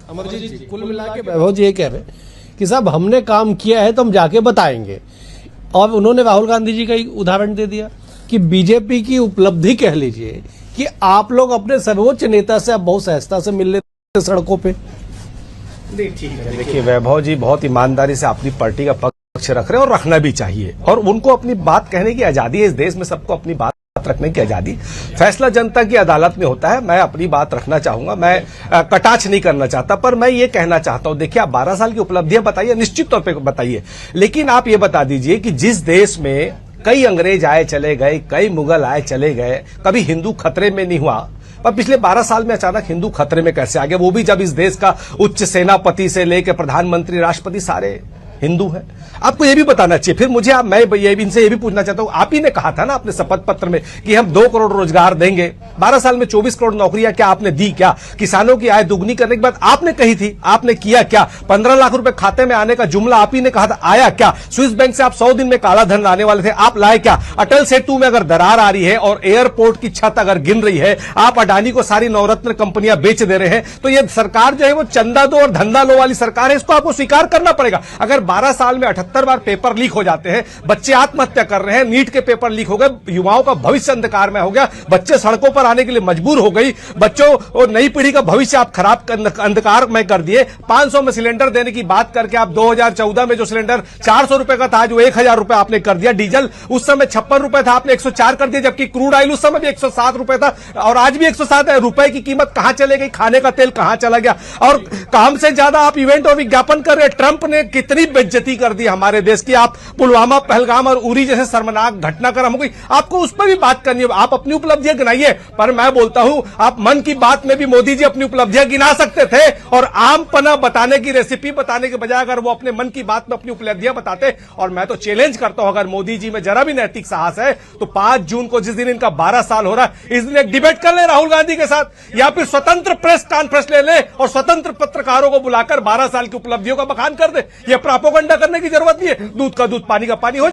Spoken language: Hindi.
अमरजीत जी, कुल मिला के वैभव जी ये कह रहे हैं कि साहब हमने काम किया है तो हम जाके बताएंगे। और उन्होंने राहुल गांधी जी का एक उदाहरण दे दिया कि बीजेपी की उपलब्धि कह लीजिए कि आप लोग अपने सर्वोच्च नेता से अब बहुत सहजता से मिल लेते सड़कों पे। ठीक है, देखिए वैभव जी बहुत ईमानदारी से अपनी पार्टी का पक्ष रख रहे हैं और रखना भी चाहिए, और उनको अपनी बात कहने की आजादी है। इस देश में सबको अपनी बात रखने की आजादी, फैसला जनता की अदालत में होता है। मैं अपनी बात रखना चाहूंगा, मैं कटाक्ष नहीं करना चाहता, पर मैं ये कहना चाहता हूं, देखिए आप 12 साल की उपलब्धियां बताइए, निश्चित तौर पे बताइए, लेकिन आप ये बता दीजिए कि जिस देश में कई अंग्रेज आए चले गए, कई मुगल आए चले गए, कभी हिंदू खतरे में नहीं हुआ, पर पिछले 12 साल में अचानक हिंदू खतरे में कैसे आ गया? वो भी जब इस देश का उच्च सेनापति से लेकर प्रधानमंत्री, राष्ट्रपति सारे हिंदू हैं। आपको ये भी बताना चाहिए। फिर मुझे मैं इनसे ये भी पूछना चाहता हूं, आप ही ने कहा था ना अपने शपथ पत्र में कि हम 2 करोड़ रोजगार देंगे। 12 साल में 24 करोड़ नौकरियां क्या आपने दी? क्या किसानों की आय दुगनी करने की बात आपने कही थी? आपने किया क्या? 15 लाख रुपए खाते में आने का जुमला आप ही ने कहा था, आया क्या? स्विस बैंक से आप 100 दिन में काला धन लाने वाले थे, आप लाए क्या? अटल सेतु में अगर दरार आ रही है और एयरपोर्ट की छत अगर गिन रही है, आप अडानी को सारी नवरत्न कंपनियां बेच दे रहे हैं, तो ये सरकार जो है वो चंदा दो और धंधा लो वाली सरकार है। इसको आपको स्वीकार करना पड़ेगा। अगर 12 साल में 78 बार पेपर लीक हो जाते हैं, बच्चे आत्महत्या कर रहे हैं, नीट के पेपर लीक हो गए, युवाओं का भविष्य अंधकार में हो गया, बच्चे सड़कों पर आने के लिए मजबूर हो गई, बच्चों और नई पीढ़ी का भविष्य आप खराब अंधकार में कर दिए। 500 में सिलेंडर देने की बात करके आप 2014 में जो सिलेंडर 400 रुपए का था, जो 1000 रुपए आपने कर दिया। डीजल उस समय 56 रुपए था, आपने 104 कर दिया, जबकि क्रूड ऑयल उस समय भी 107 रुपए था और आज भी 107 है। रुपए की कीमत कहां चले गई? खाने का तेल कहां चला गया? और काम से ज्यादा आप इवेंट और विज्ञापन कर रहे हैं। ट्रंप ने कितनी बेइज्जती कर दी हमारे देश की। आप पुलवामा, पहलगाम और उरी जैसे शर्मनाक घटना कर हमको, आपको उस पर भी बात करनी है। आप अपनी उपलब्धियां गिनाइए, पर मैं बोलता हूं आप मन की बात में भी मोदी जी अपनी उपलब्धियां गिना सकते थे और आम पना बताने की रेसिपी बताने के बजाय अगर वो अपने मन की बात में अपनी उपलब्धियां बताते। और मैं तो चैलेंज करता हूं, अगर मोदी जी में जरा भी नैतिक साहस है तो 5 जून को जिस दिन इनका 12 साल हो रहा है, इस दिन एक डिबेट कर ले राहुल गांधी के साथ, या फिर स्वतंत्र प्रेस कॉन्फ्रेंस ले ले और स्वतंत्र पत्रकारों को बुलाकर 12 साल की उपलब्धियों का बखान कर दे। यह प्रोपेगेंडा करने की जरूरत नहीं है। दूध का दूध, पानी का पानी हो